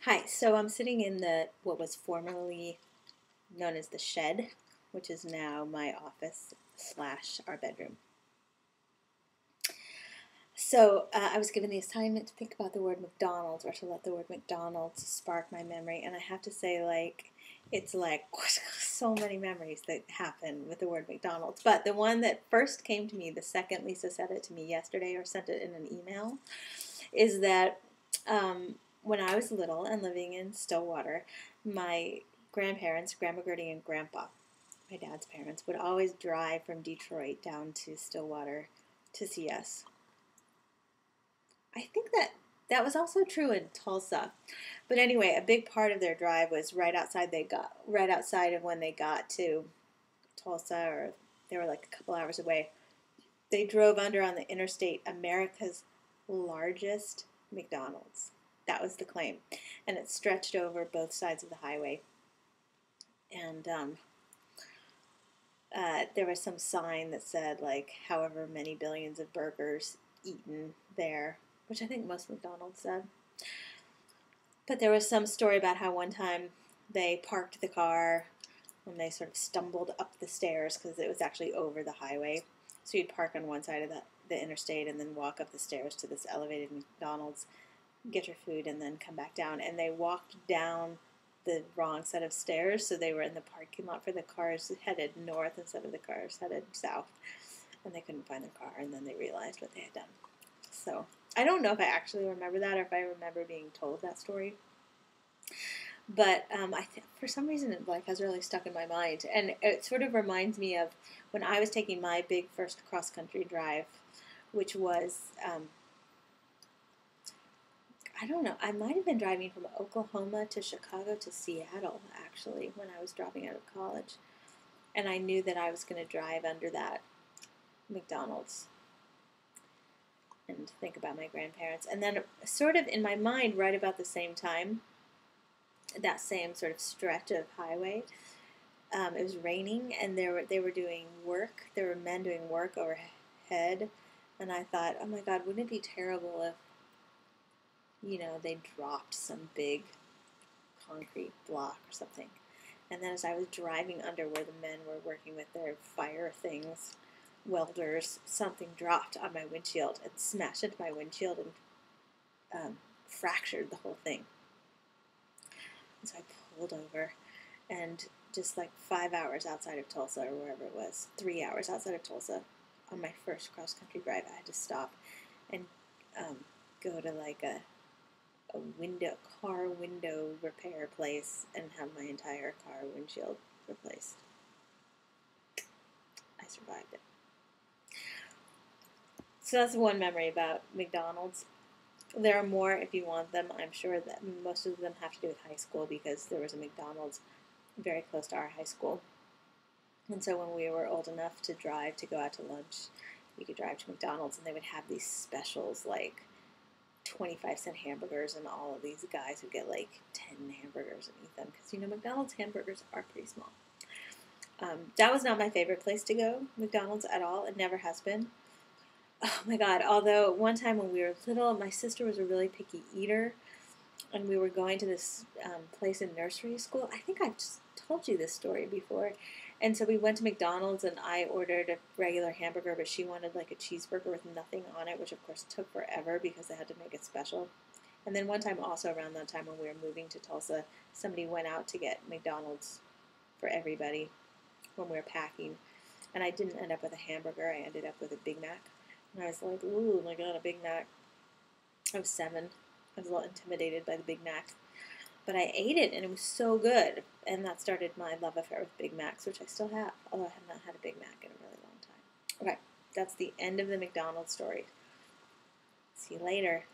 Hi, so I'm sitting in what was formerly known as the shed, which is now my office slash our bedroom. So I was given the assignment to think about the word McDonald's, or to let the word McDonald's spark my memory, and I have to say, it's like so many memories that happen with the word McDonald's. But the one that first came to me the second Lisa said it to me yesterday, or sent it in an email, is that when I was little and living in Stillwater, my grandparents, Grandma Gertie and Grandpa, my dad's parents, would always drive from Detroit down to Stillwater to see us. I think that was also true in Tulsa. But anyway, a big part of their drive was right outside of when they got to Tulsa, or they were like a couple hours away. They drove under on the interstate, America's largest McDonald's. That was the claim. And it stretched over both sides of the highway. And there was some sign that said, like, however many billions of burgers eaten there, which I think most McDonald's said. But there was some story about how one time they parked the car when they sort of stumbled up the stairs, because it was actually over the highway. So you'd park on one side of the interstate and then walk up the stairs to this elevated McDonald's, get your food, and then come back down. And they walked down the wrong set of stairs, so they were in the parking lot for the cars headed north instead of the cars headed south. And they couldn't find their car, and then they realized what they had done. So I don't know if I actually remember that, or if I remember being told that story. But for some reason it has really stuck in my mind. And it sort of reminds me of when I was taking my big first cross-country drive, which was, I don't know, I might have been driving from Oklahoma to Chicago to Seattle, actually, when I was dropping out of college. And I knew that I was going to drive under that McDonald's and think about my grandparents. And then sort of in my mind, right about the same time, that same sort of stretch of highway, it was raining, and they were doing work. There were men doing work overhead, and I thought, oh my God, wouldn't it be terrible if, they dropped some big concrete block or something. And then as I was driving under where the men were working with their fire things, welders, something dropped on my windshield and smashed into my windshield and fractured the whole thing. And so I pulled over, and just like 5 hours outside of Tulsa, or wherever it was, 3 hours outside of Tulsa, on my first cross-country drive, I had to stop and go to like a car window repair place and have my entire car windshield replaced. I survived it. So that's one memory about McDonald's. There are more if you want them. I'm sure that most of them have to do with high school, because there was a McDonald's very close to our high school. And so when we were old enough to drive to go out to lunch, you could drive to McDonald's, and they would have these specials like 25-cent hamburgers, and all of these guys would get like 10 hamburgers and eat them, because McDonald's hamburgers are pretty small. That was not my favorite place to go, McDonald's, at all. It never has been. Oh my God, although one time when we were little, my sister was a really picky eater, and we were going to this place in nursery school. I think I've just told you this story before. And so we went to McDonald's, and I ordered a regular hamburger, but she wanted like a cheeseburger with nothing on it, which of course took forever because they had to make it special. And then one time, also around that time when we were moving to Tulsa, somebody went out to get McDonald's for everybody when we were packing. And I didn't end up with a hamburger. I ended up with a Big Mac. And I was like, ooh, my God, a Big Mac. I was 7. I was a little intimidated by the Big Mac. But I ate it, and it was so good. And that started my love affair with Big Macs, which I still have, although I have not had a Big Mac in a really long time. Okay, that's the end of the McDonald's story. See you later.